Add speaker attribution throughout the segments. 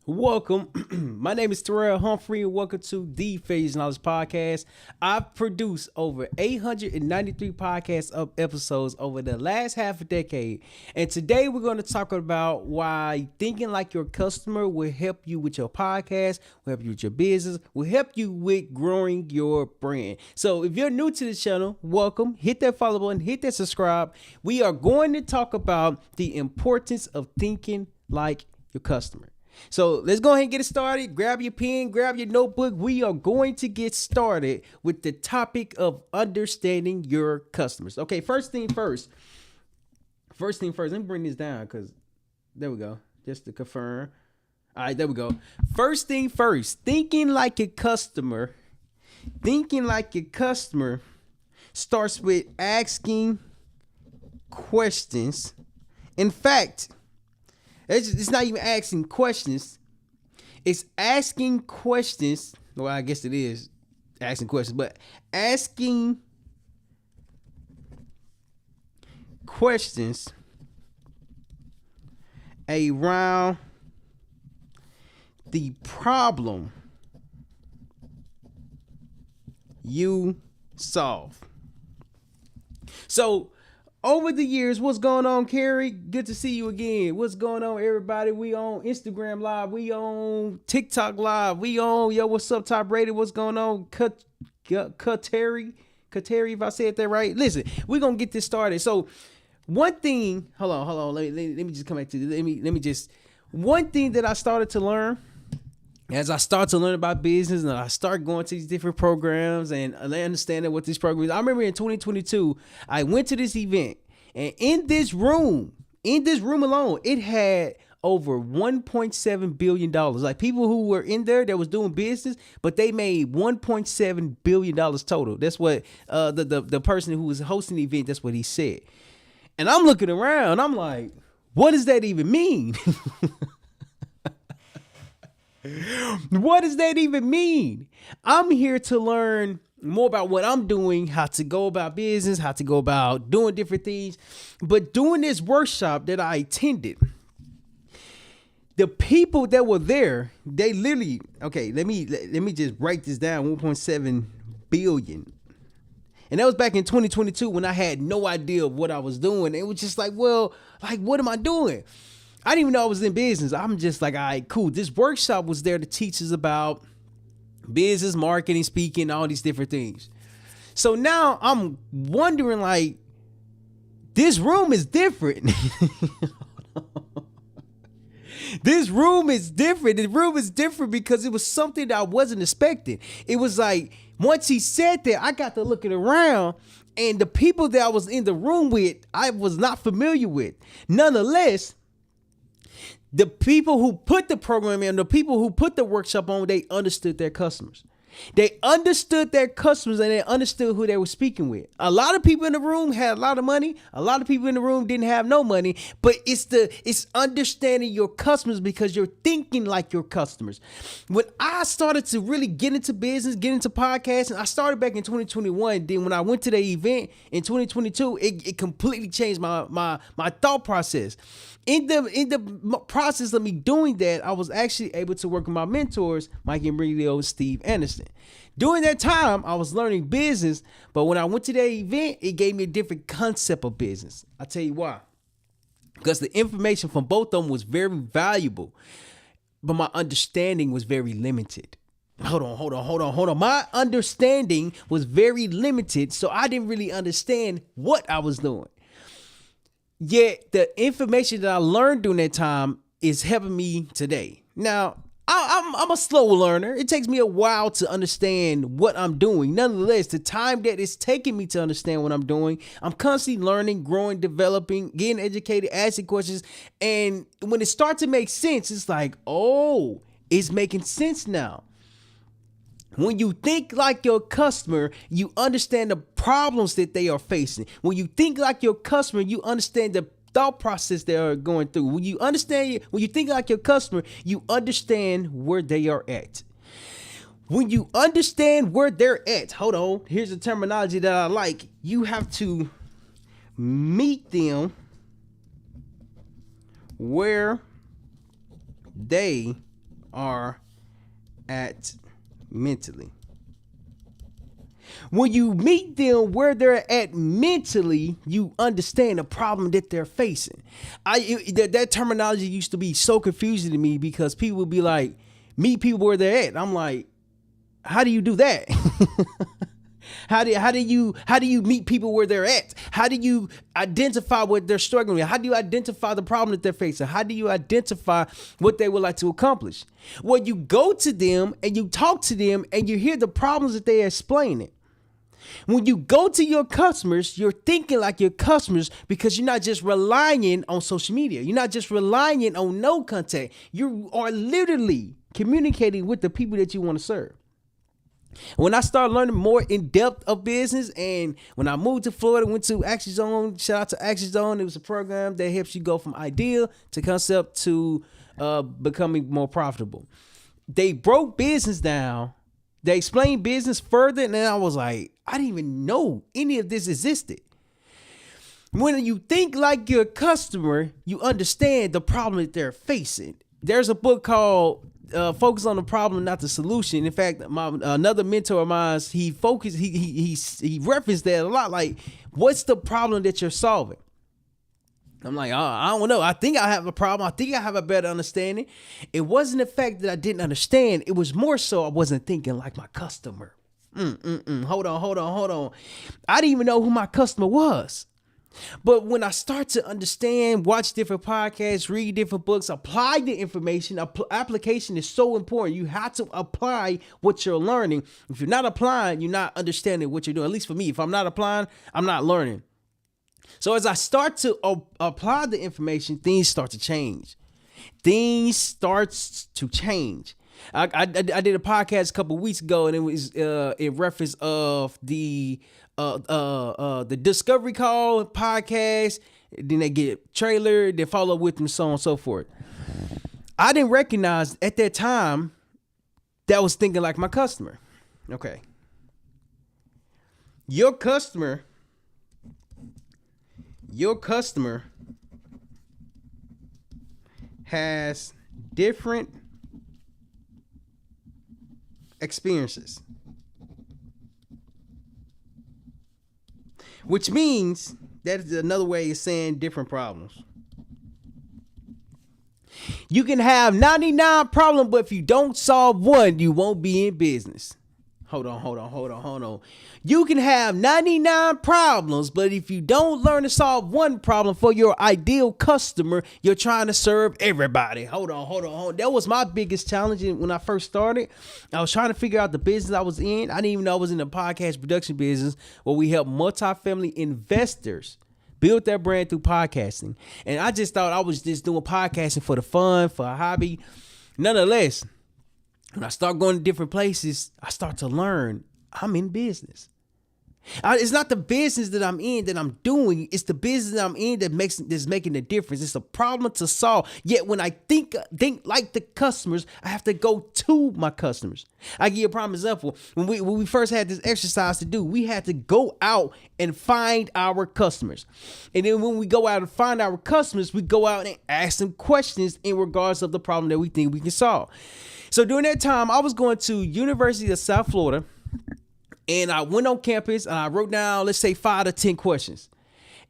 Speaker 1: Welcome. My name is Terrell Humphrey, and welcome to the Phase Knowledge Podcast. I've produced over 893 episodes over the last half a decade. And today we're going to talk about why thinking like your customer will help you with your podcast, will help you with your business, will help you with growing your brand. So if you're new to the channel, welcome. Hit that follow button, hit that subscribe. We are going to talk about the importance of thinking like your customer. So let's go ahead and get it started. Grab your pen, grab your notebook. We are going to get started with the topic of understanding your customers. Okay, first thing first. Let me bring this down because there we go. Just to confirm. All right, there we go. First thing first, thinking like a customer starts with asking questions. In fact, it's not even asking questions. It's asking questions. Well, I guess it is asking questions, but asking questions around the problem you solve. So, over the years, what's going on, Carrie? Good to see you again. What's going on, everybody? We on Instagram Live. We on TikTok Live. We on, what's up, Top Rated? What's going on? Kateri, if I said that right. Listen, we're going to get this started. So, one thing, hold on. Let me just come back to this. One thing that I started to learn as I start to learn about business and I start going to these different programs and understanding what these programs, I remember in 2022, I went to this event, and in this room alone, it had over $1.7 billion. Like, people who were in there that was doing business, but they made $1.7 billion total. That's what the person who was hosting the event, that's what he said. And I'm looking around, I'm like, what does that even mean? What does that even mean? I'm here to learn more about what I'm doing, how to go about business, how to go about doing different things. But doing this workshop that I attended, the people that were there, they literally, okay, let me just break this down, 1.7 billion. And that was back in 2022 when I had no idea of what I was doing. It was just like, well, like, what am I doing? I didn't even know I was in business. I'm just like, all right, cool. This workshop was there to teach us about business, marketing, speaking, all these different things. So now I'm wondering, like, this room is different. This room is different. The room is different because it was something that I wasn't expecting. It was like, once he said that, I got to looking around, and the people that I was in the room with, I was not familiar with. Nonetheless, the people who put the program in, the people who put the workshop on, they understood their customers. They understood their customers, and they understood who they were speaking with. A lot of people in the room had a lot of money. A lot of people in the room didn't have no money, but it's understanding your customers because you're thinking like your customers. When I started to really get into business, get into podcasting, I started back in 2021. Then when I went to the event in 2022, it completely changed my thought process. In the process of me doing that, I was actually able to work with my mentors, Mike Embryo and Steve Anderson. During that time, I was learning business, but when I went to that event, it gave me a different concept of business. I'll tell you why. Because the information from both of them was very valuable, but my understanding was very limited. Hold on. My understanding was very limited, so I didn't really understand what I was doing. Yet the information that I learned during that time is helping me today. Now, I'm a slow learner. It takes me a while to understand what I'm doing. Nonetheless, the time that it's taking me to understand what I'm doing, I'm constantly learning, growing, developing, getting educated, asking questions. And when it starts to make sense, it's like, oh, it's making sense now. When you think like your customer, you understand the problems that they are facing. When you think like your customer, you understand the thought process they are going through. When you think like your customer, you understand where they are at. When you understand where they're at, hold on, here's the terminology that I like. You have to meet them where they are at mentally. When you meet them where they're at mentally, you understand the problem that they're facing. That terminology used to be so confusing to me because people would be like, meet people where they're at. I'm like, how do you do that? How do you meet people where they're at? How do you identify what they're struggling with? How do you identify the problem that they're facing? How do you identify what they would like to accomplish? Well, you go to them and you talk to them and you hear the problems that they're explaining. When you go to your customers, you're thinking like your customers because you're not just relying on social media. You're not just relying on no contact. You are literally communicating with the people that you want to serve. When I started learning more in depth of business, and when I moved to Florida, went to Action Zone. Shout out to Action Zone. It was a program that helps you go from idea to concept to becoming more profitable. They broke business down. They explained business further, and then I was like, I didn't even know any of this existed. When you think like your customer, you understand the problem that they're facing. There's a book called Focus on the Problem, Not the Solution. In fact, another mentor of mine, he referenced that a lot. Like, what's the problem that you're solving? I'm like, I don't know. I think I have a problem. I think I have a better understanding. It wasn't the fact that I didn't understand. It was more so I wasn't thinking like my customer. Hold on. I didn't even know who my customer was. But when I start to understand, watch different podcasts, read different books, apply the information, application is so important. You have to apply what you're learning. If you're not applying, you're not understanding what you're doing. At least for me, if I'm not applying, I'm not learning. So as I start to apply the information, things start to change. I did a podcast a couple of weeks ago, and it was in reference of the Discovery Call podcast. Then they get trailer, they follow up with them, so on and so forth. I didn't recognize at that time that I was thinking like my customer. Okay. Your customer has different experiences, which means that is another way of saying different problems. You can have 99 problems, but if you don't solve one, you won't be in business. Hold on. You can have 99 problems, but if you don't learn to solve one problem for your ideal customer, you're trying to serve everybody. Hold on. That was my biggest challenge when I first started. I was trying to figure out the business I was in. I didn't even know I was in the podcast production business where we help multifamily investors build their brand through podcasting. And I just thought I was just doing podcasting for the fun, for a hobby. Nonetheless, when I start going to different places, I start to learn I'm in business. It's not the business that I'm in that I'm doing. It's the business that I'm in that's making the difference. It's a problem to solve. Yet when I think like the customers, I have to go to my customers. I give you a prime example. When we first had this exercise to do, we had to go out and find our customers. And then when we go out and find our customers, we go out and ask them questions in regards of the problem that we think we can solve. So during that time, I was going to University of South Florida, and I went on campus and I wrote down, let's say 5 to 10 questions.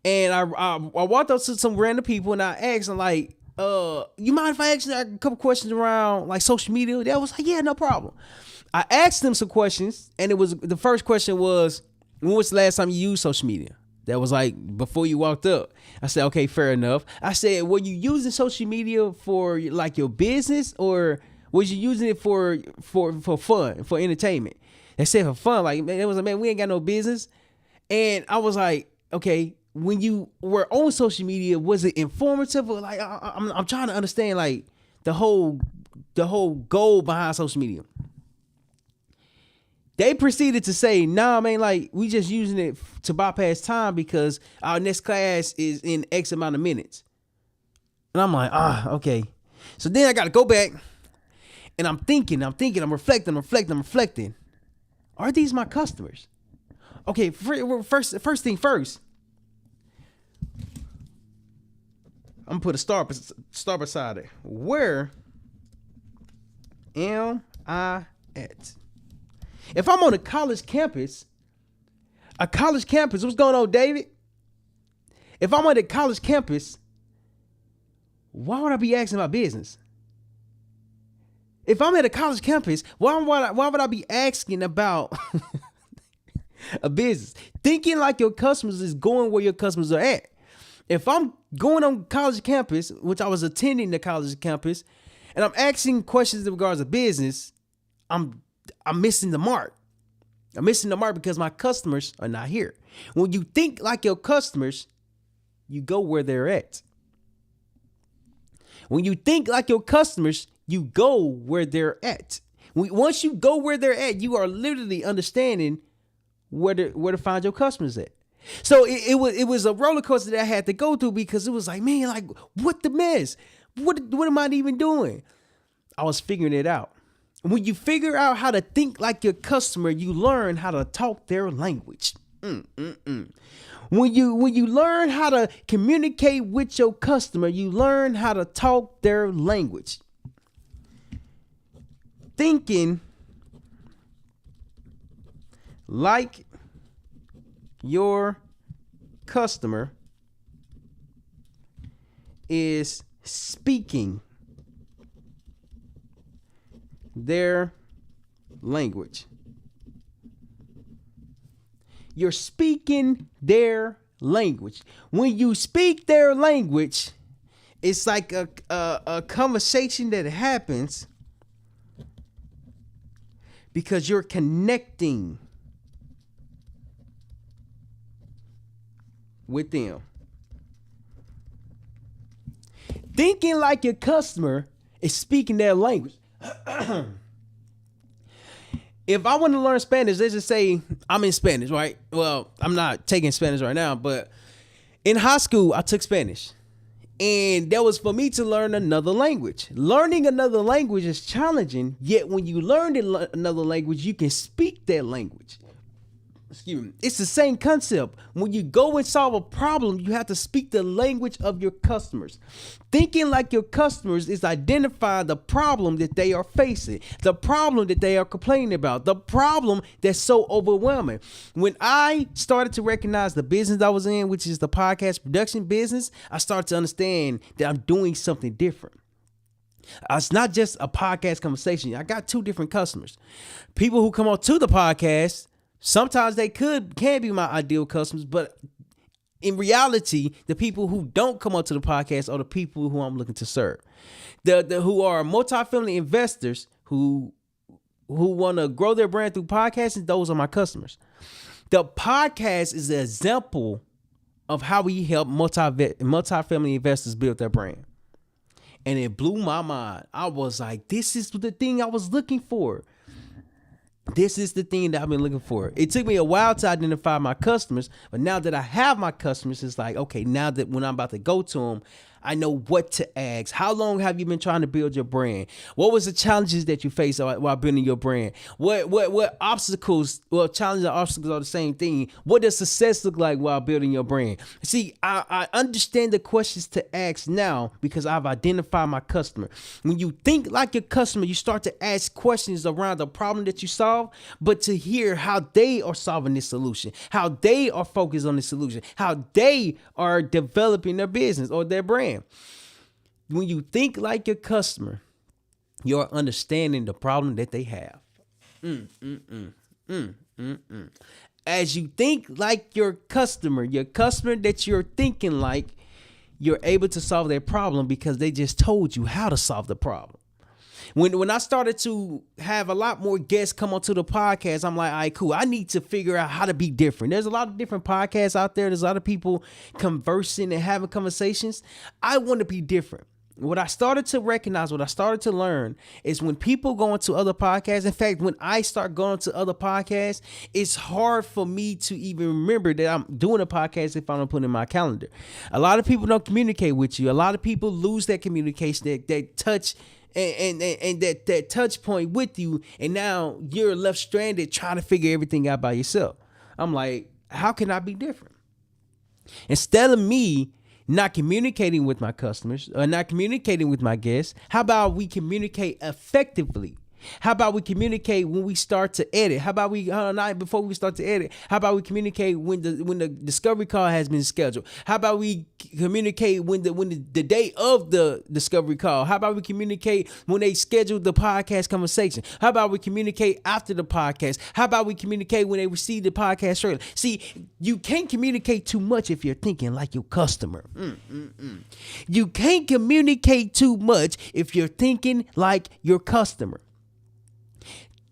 Speaker 1: And I walked up to some random people and I asked them like, you mind if I ask you a couple questions around like social media? They was like, yeah, no problem. I asked them some questions, and the first question was, when was the last time you used social media? That was like before you walked up. I said, okay, fair enough. I said, were you using social media for like your business, or was you using it for fun, for entertainment? They said for fun. Like, man, it was like, man, we ain't got no business. And I was like, okay, when you were on social media, was it informative? Or like, I'm trying to understand like the whole goal behind social media. They proceeded to say, nah, man, like we just using it to bypass time because our next class is in X amount of minutes. And I'm like, okay. So then I got to go back, and I'm thinking, I'm reflecting. Are these my customers? Okay, first thing first. I'm gonna put a star beside it. Where am I at? If I'm on a college campus, what's going on, David? If I'm on a college campus, why would I be asking about business? If I'm at a college campus, why would I be asking about a business? Thinking like your customers is going where your customers are at. If I'm going on college campus, which I was attending the college campus, and I'm asking questions in regards to business, I'm missing the mark. I'm missing the mark because my customers are not here. When you think like your customers, you go where they're at. When you think like your customers, you go where they're at. Once you go where they're at, you are literally understanding where to find your customers at. So it was a roller coaster that I had to go through because it was like, man, like, what the mess? What am I even doing? I was figuring it out. When you figure out how to think like your customer, you learn how to talk their language. When you learn how to communicate with your customer, you learn how to talk their language. Thinking like your customer is speaking their language. You're speaking their language. When you speak their language, it's like a conversation that happens because you're connecting with them. Thinking like your customer is speaking their language. If I want to learn Spanish, let's just say I'm in Spanish, right? Well, I'm not taking Spanish right now, but in high school, I took Spanish. And that was for me to learn another language. Learning another language is challenging, yet when you learn another language, you can speak that language. Excuse me. It's the same concept. When you go and solve a problem, you have to speak the language of your customers. Thinking like your customers is identifying the problem that they are facing, the problem that they are complaining about, the problem that's so overwhelming. When I started to recognize the business I was in, which is the podcast production business, I started to understand that I'm doing something different. It's not just a podcast conversation. I got two different customers. People who come on to the podcast, sometimes they can be my ideal customers, but in reality, the people who don't come onto the podcast are the people who I'm looking to serve. The who are multifamily investors who want to grow their brand through podcasting, those are my customers. The podcast is an example of how we help multifamily investors build their brand. And it blew my mind. I was like, this is the thing I was looking for. This is the thing that I've been looking for. It took me a while to identify my customers, but now that I have my customers, it's like, okay, now that when I'm about to go to them, I know what to ask. How long have you been trying to build your brand? What was the challenges that you faced while building your brand? What obstacles, well, challenges and obstacles are the same thing. What does success look like while building your brand? See, I understand the questions to ask now because I've identified my customer. When you think like your customer, you start to ask questions around the problem that you solve, but to hear how they are solving this solution, how they are focused on the solution, how they are developing their business or their brand. When you think like your customer, you're understanding the problem that they have. As you think like your customer that you're thinking like, you're able to solve their problem because they just told you how to solve the problem. When I started to have a lot more guests come onto the podcast, I'm like, all right, cool. I need to figure out how to be different. There's a lot of different podcasts out there. There's a lot of people conversing and having conversations. I want to be different. What I started to recognize, what I started to learn is when people go into other podcasts, in fact, when I start going to other podcasts, it's hard for me to even remember that I'm doing a podcast if I don't put it in my calendar. A lot of people don't communicate with you. A lot of people lose that communication, that touch and that touch point with you, and now you're left stranded trying to figure everything out by yourself. I'm like, how can I be different? Instead of me not communicating with my customers or not communicating with my guests, how about we communicate effectively? How about we communicate when we start to edit? How about we not before we start to edit? How about we communicate when the discovery call has been scheduled? How about we communicate when the day of the discovery call? How about we communicate when they schedule the podcast conversation? How about we communicate after the podcast? How about we communicate when they receive the podcast trailer? See, you can't communicate too much if you're thinking like your customer. You can't communicate too much if you're thinking like your customer.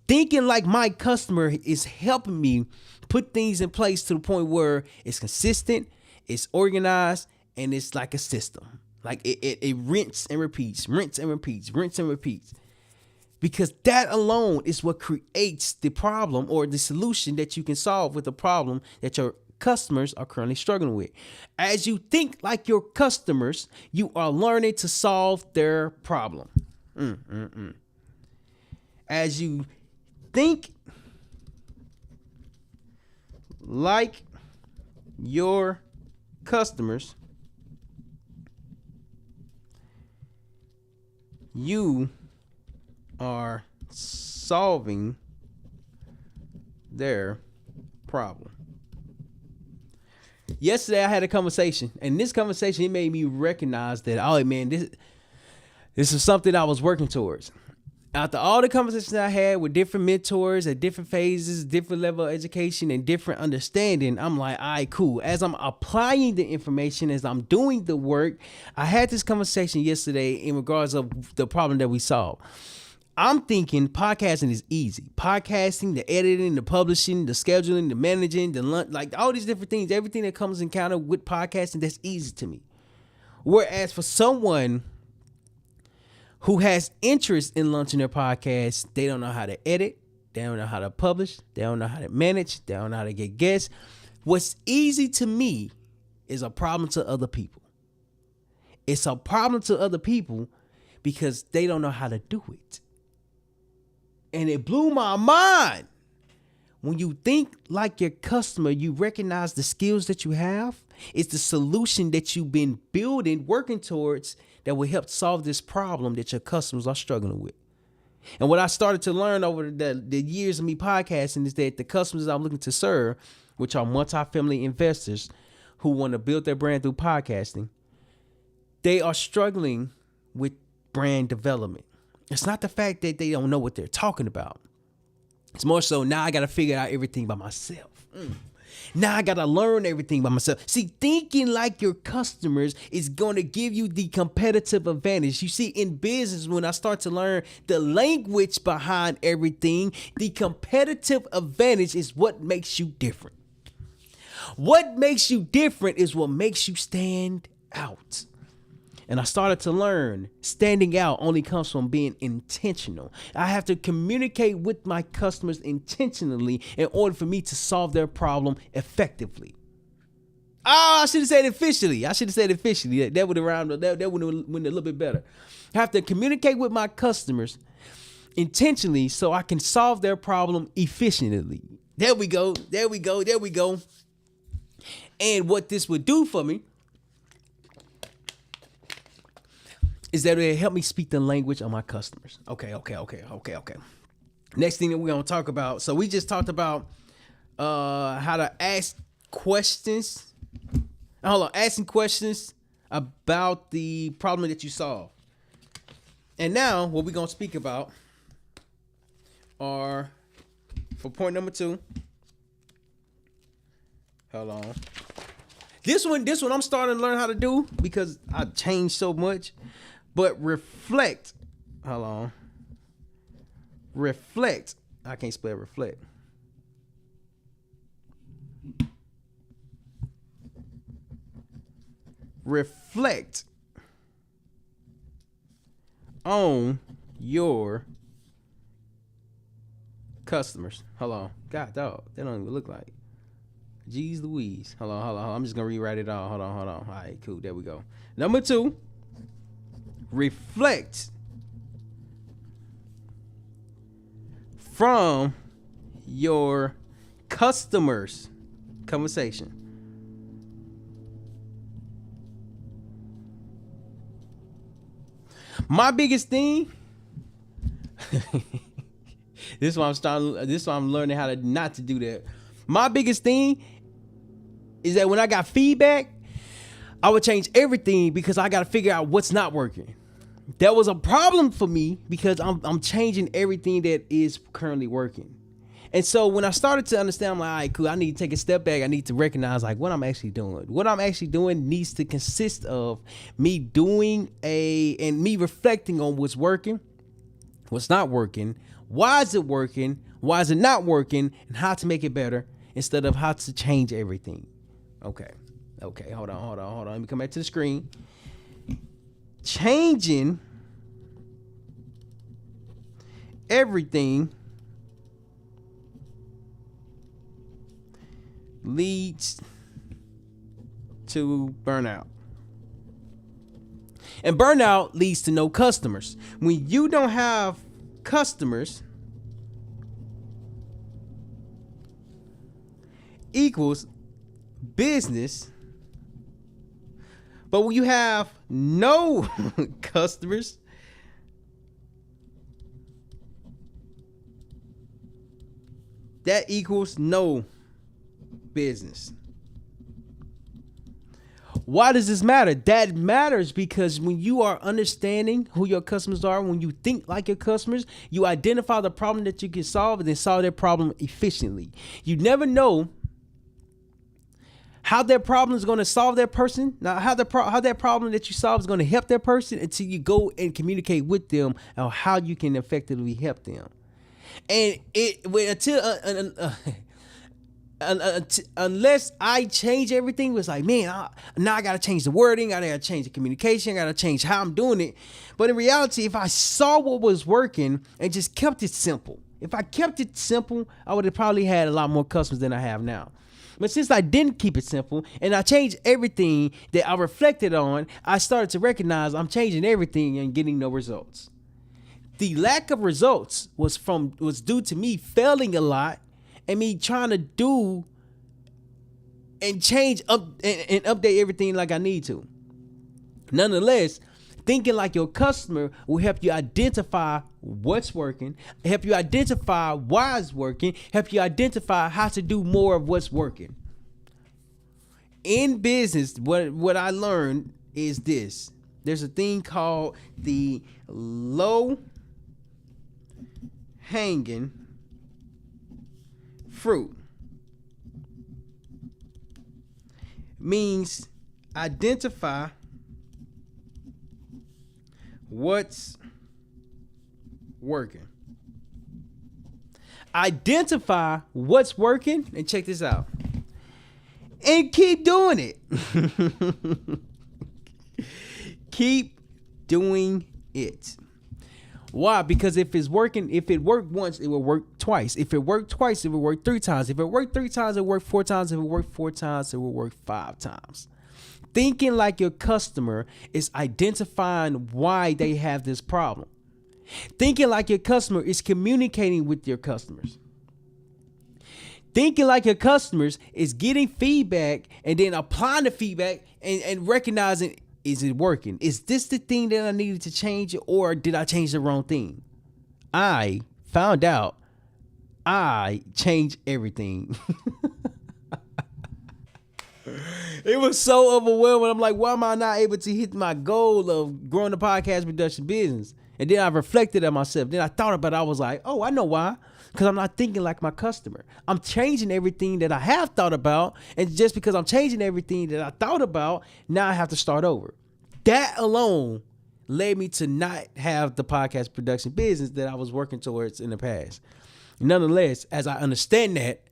Speaker 1: Thinking like my customer is helping me put things in place to the point where it's consistent, it's organized, and it's like a system. Like it rinse and repeats, rinse and repeats, rinse and repeats. Because that alone is what creates the problem or the solution that you can solve with the problem that your customers are currently struggling with. As you think like your customers, you are learning to solve their problem. As you think like your customers, you are solving their problem. Yesterday I had a conversation, and this conversation, it made me recognize that, oh man, this is something I was working towards. After all the conversations I had with different mentors at different phases, different level of education, and different understanding, I'm like, all right, cool. As I'm applying the information, as I'm doing the work, I had this conversation yesterday in regards of the problem that we solved. I'm thinking podcasting is easy. Podcasting, the editing, the publishing, the scheduling, the managing, like all these different things, everything that comes in encounter with podcasting, that's easy to me. Whereas for someone who has interest in launching their podcast, they don't know how to edit, they don't know how to publish, they don't know how to manage, they don't know how to get guests. What's easy to me is a problem to other people. It's a problem to other people because they don't know how to do it. And it blew my mind. When you think like your customer, you recognize the skills that you have. It's the solution that you've been building, working towards, that will help solve this problem that your customers are struggling with. And what I started to learn over the years of me podcasting is that the customers I'm looking to serve, which are multi-family investors who want to build their brand through podcasting, they are struggling with brand development. It's not the fact that they don't know what they're talking about. It's more so now I got to figure out everything by myself. Now I got to learn everything by myself. See, thinking like your customers is going to give you the competitive advantage. You see, in business, when I start to learn the language behind everything, the competitive advantage is what makes you different. What makes you different is what makes you stand out. And I started to learn standing out only comes from being intentional. I have to communicate with my customers intentionally in order for me to solve their problem effectively. I should have said efficiently. That would have rhymed. That would have went a little bit better. I have to communicate with my customers intentionally so I can solve their problem efficiently. There we go. And what this would do for me is that it help me speak the language of my customers. Okay. Next thing that we're going to talk about. So we just talked about how to ask questions. Asking questions about the problem that you solve. And now what we're going to speak about are, for point number 2. Hold on. This one I'm starting to learn how to do because I changed so much. But reflect. Hold on. Reflect. I can't spell reflect. Reflect on your customers. Hold on. God, dog. They don't even look like. Jeez Louise. Hold on. I'm just going to rewrite it all. Hold on. All right, cool. There we go. Number 2. Reflect from your customers' conversation. My biggest thing This is why I'm starting. This is why I'm learning how to not to do that. My biggest thing is that when I got feedback, I would change everything because I got to figure out what's not working. That was a problem for me because I'm changing everything that is currently working. And so when I started to understand, I'm like, all right, cool, I need to take a step back. I need to recognize like what I'm actually doing. What I'm actually doing needs to consist of me doing and me reflecting on what's working, what's not working, why is it working, why is it not working, and how to make it better instead of how to change everything. Okay, hold on. Let me come back to the screen. Changing everything leads to burnout. And burnout leads to no customers. When you don't have customers, equals business. But when you have no customers, that equals no business. Why does this matter? That matters because when you are understanding who your customers are, when you think like your customers, you identify the problem that you can solve and then solve that problem efficiently. You never know how that problem is going to solve that person. Now, how that problem that you solve is going to help that person until you go and communicate with them on how you can effectively help them. And unless I change everything, it's like, man, now I got to change the wording. I got to change the communication. I got to change how I'm doing it. But in reality, if I saw what was working and just kept it simple, if I kept it simple, I would have probably had a lot more customers than I have now. But since I didn't keep it simple and I changed everything that I reflected on, I started to recognize I'm changing everything and getting no results. The lack of results was due to me failing a lot and me trying to do and change up and update everything like I need to. Nonetheless, thinking like your customer will help you identify what's working, help you identify why it's working, help you identify how to do more of what's working. In business, what I learned is this. There's a thing called the low hanging fruit. Means identify what's working. Identify what's working and check this out. And keep doing it. Keep doing it. Why? Because if it's working, if it worked once, it will work twice. If it worked twice, it will work 3 times. If it worked 3 times, it will work 4 times. If it worked 4 times, it will work 5 times. Thinking like your customer is identifying why they have this problem. Thinking like your customer is communicating with your customers. Thinking like your customers is getting feedback and then applying the feedback and recognizing, is it working? Is this the thing that I needed to change or did I change the wrong thing? I found out I changed everything. It was so overwhelming. I'm like, why am I not able to hit my goal of growing the podcast production business? And then I reflected on myself. Then I thought about it. I was like, oh, I know why. Because I'm not thinking like my customer. I'm changing everything that I have thought about. And just because I'm changing everything that I thought about, now I have to start over. That alone led me to not have the podcast production business that I was working towards in the past. Nonetheless, as I understand that,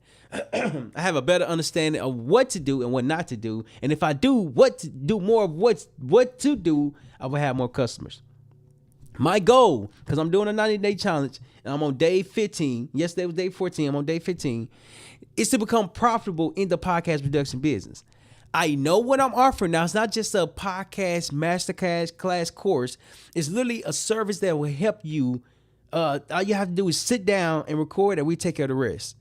Speaker 1: I have a better understanding of what to do and what not to do. And if I do more of what to do, I will have more customers. My goal, because I'm doing a 90-day challenge, and I'm on day 15. Yesterday was day 14. I'm on day 15. Is to become profitable in the podcast production business. I know what I'm offering now. It's not just a podcast masterclass class course. It's literally a service that will help you. All you have to do is sit down and record, and we take care of the rest.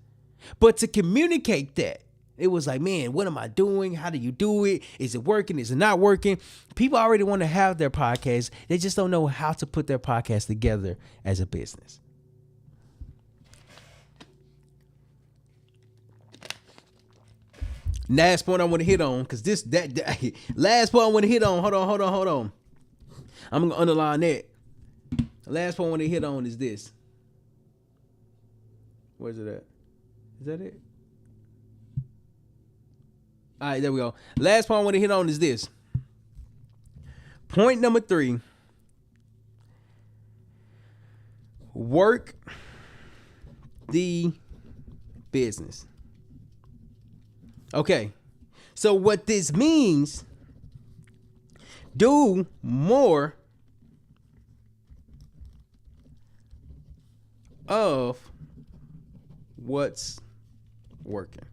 Speaker 1: But to communicate that, it was like, man, what am I doing? How do you do it? Is it working? Is it not working? People already want to have their podcast. They just don't know how to put their podcast together as a business. Last point I want to hit on, because last point I want to hit on. Hold on. I'm gonna underline that. Last point I want to hit on is this. Where's it at? Is that it? All right, there we go. Last point I want to hit on is this. Point number 3. Work the business. Okay. So what this means, do more of what's working.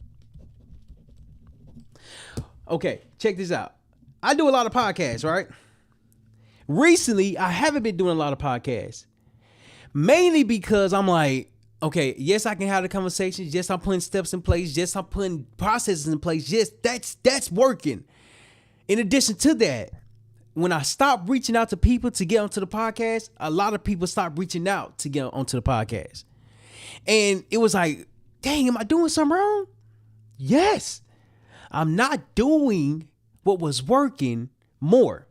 Speaker 1: Okay, check this out. I do a lot of podcasts, right? Recently, I haven't been doing a lot of podcasts. Mainly because I'm like, okay, yes, I can have the conversations. Yes, I'm putting steps in place. Yes, I'm putting processes in place. Yes, that's working. In addition to that, when I stopped reaching out to people to get onto the podcast, a lot of people stopped reaching out to get onto the podcast. And it was like, dang, am I doing something wrong? Yes. I'm not doing what was working more.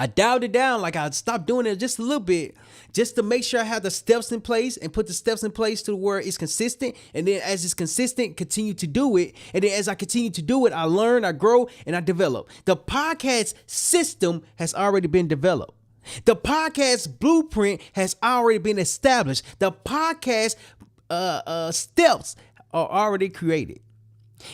Speaker 1: I dialed it down, like I stopped doing it just a little bit, just to make sure I have the steps in place and put the steps in place to where it's consistent. And then as it's consistent, continue to do it. And then as I continue to do it, I learn, I grow, and I develop. The podcast system has already been developed. The podcast blueprint has already been established. The podcast steps are already created.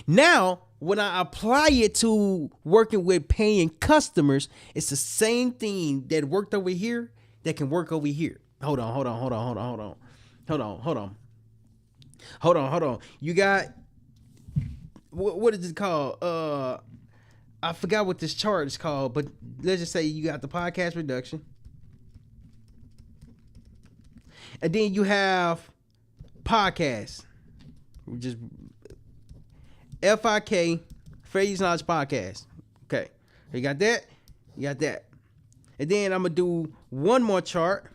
Speaker 1: Now, when I apply it to working with paying customers, it's the same thing that worked over here that can work over here. Hold on. You got, what is it called? I forgot what this chart is called, but let's just say you got the podcast reduction. And then you have podcasts, just FIK, Fair Use Knowledge Podcast. Okay. You got that? You got that. And then I'm going to do one more chart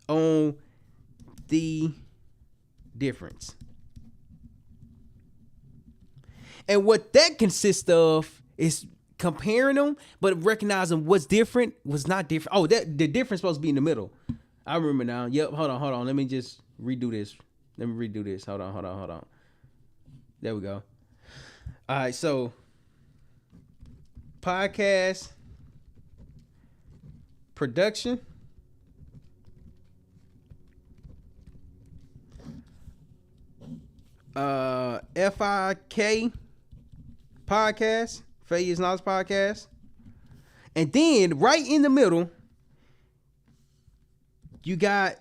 Speaker 1: on the difference. And what that consists of is comparing them, but recognizing what's different, what's not different. Oh, the difference supposed to be in the middle. I remember now. Yep, hold on. Let me just redo this. Hold on. There we go. All right, so podcast production, FIK podcast, Fair Use Knowledge Podcast, and then right in the middle, you got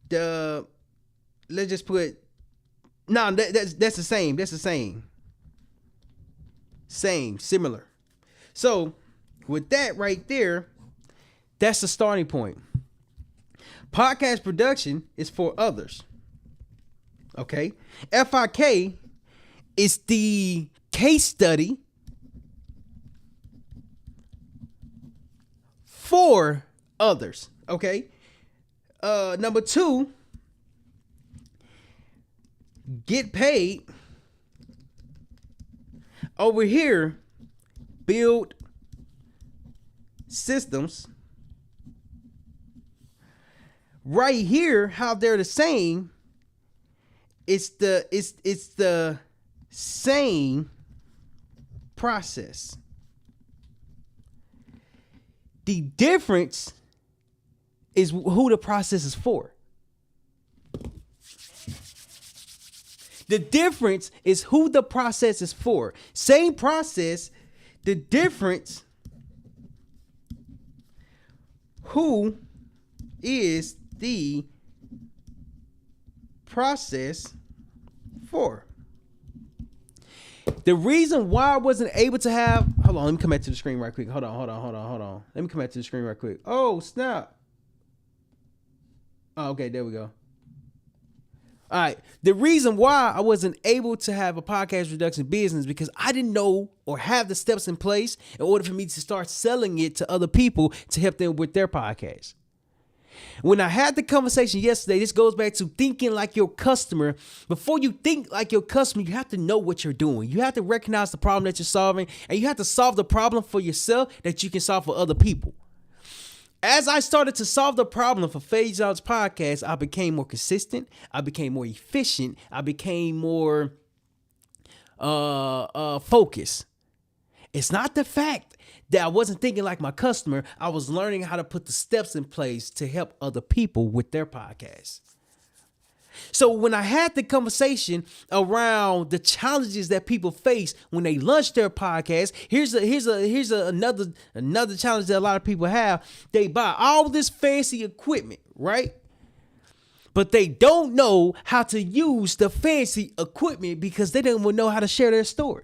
Speaker 1: the, let's just put, no, that's the same. That's the same. Similar. So with that right there, that's the starting point. Podcast production is for others. Okay. FIK is the case study for others. Okay. Number 2, get paid. Over here, build systems. Right here, how they're the same. It's the same process. The difference is who the process is for. The difference is who the process is for. Same process. The difference, who is the process for. The reason why I wasn't able to have, hold on, let me come back to the screen right quick. Hold on. Let me come back to the screen right quick. Oh, snap. Oh, okay, there we go. All right. The reason why I wasn't able to have a podcast reduction business because I didn't know or have the steps in place in order for me to start selling it to other people to help them with their podcast. When I had the conversation yesterday, this goes back to thinking like your customer. Before you think like your customer, you have to know what you're doing. You have to recognize the problem that you're solving, and you have to solve the problem for yourself that you can solve for other people. As I started to solve the problem for Phase Out's podcast, I became more consistent. I became more efficient. I became more focused. It's not the fact that I wasn't thinking like my customer. I was learning how to put the steps in place to help other people with their podcasts. So when I had the conversation around the challenges that people face when they launch their podcast, here's another challenge that a lot of people have. They buy all this fancy equipment, right? But they don't know how to use the fancy equipment because they don't even know how to share their story.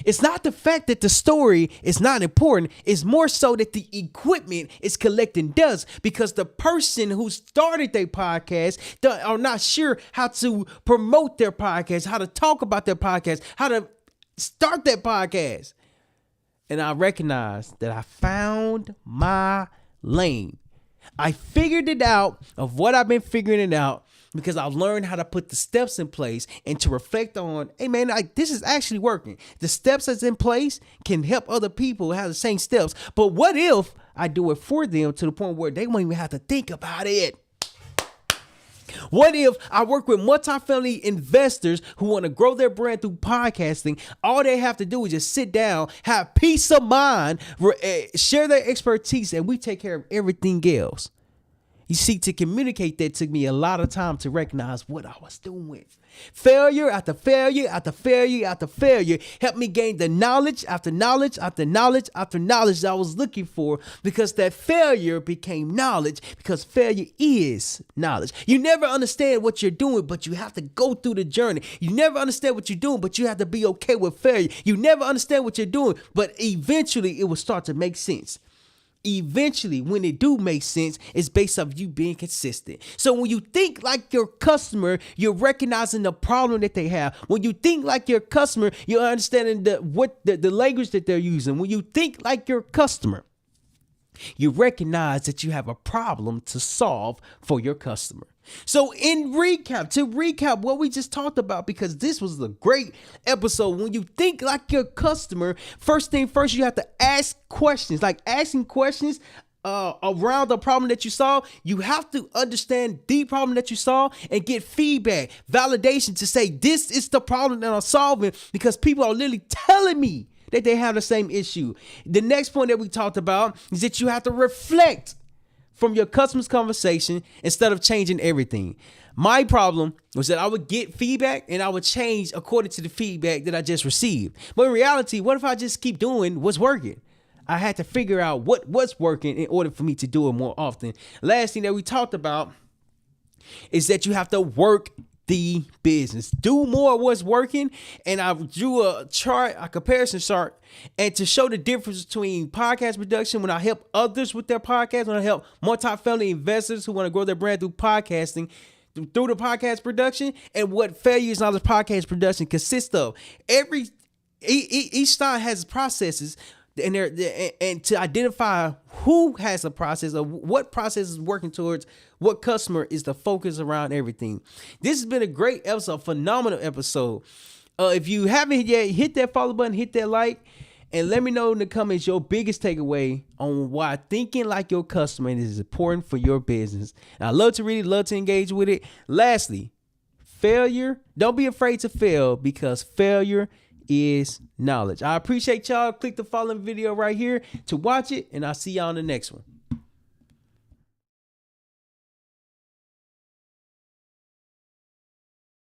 Speaker 1: It's not the fact that the story is not important. It's more so that the equipment is collecting dust because the person who started their podcast are not sure how to promote their podcast, how to talk about their podcast, how to start that podcast. And I recognize that I found my lane. I figured it out of what I've been figuring it out because I've learned how to put the steps in place and to reflect on, hey man, this is actually working. The steps that's in place can help other people have the same steps. But what if I do it for them to the point where they won't even have to think about it? What if I work with multifamily investors who want to grow their brand through podcasting? All they have to do is just sit down, have peace of mind, share their expertise, and we take care of everything else. You see, to communicate that took me a lot of time to recognize what I was doing. Failure after failure after failure after failure helped me gain the knowledge after knowledge after knowledge after knowledge that I was looking for, because that failure became knowledge, because failure is knowledge. You never understand what you're doing, but you have to go through the journey. You never understand what you're doing, but you have to be okay with failure. You never understand what you're doing, but eventually it will start to make sense. Eventually, when it do make sense, it's based off you being consistent. So when you think like your customer, you're recognizing the problem that they have. When you think like your customer, you're understanding the language that they're using. When you think like your customer, you recognize that you have a problem to solve for your customer. So to recap what we just talked about, because this was a great episode. When you think like your customer, first thing first, you have to ask questions. Like asking questions around the problem that you solve. You have to understand the problem that you solve and get feedback, validation to say, this is the problem that I'm solving, because people are literally telling me that they have the same issue. The next point that we talked about is that you have to reflect from your customer's conversation instead of changing everything. My problem was that I would get feedback and I would change according to the feedback that I just received. But in reality, what if I just keep doing what's working? I had to figure out what's working in order for me to do it more often. Last thing that we talked about is that you have to work the business. Do more of what's working. And I drew a comparison chart, and to show the difference between podcast production when I help others with their podcast, when I help multifamily investors who want to grow their brand through podcasting, through the podcast production, and what failure is knowledge podcast production consists of. Each style has processes, and to identify who has a process or what process is working towards what customer is the focus around everything. This has been a great episode, phenomenal episode. If you haven't yet, hit that follow button, hit that like, and let me know in the comments your biggest takeaway on why thinking like your customer is important for your business. And I love to read it, love to engage with it. Lastly, failure. Don't be afraid to fail, because failure is knowledge. I appreciate y'all. Click the following video right here to watch it, and I'll see y'all on the next one.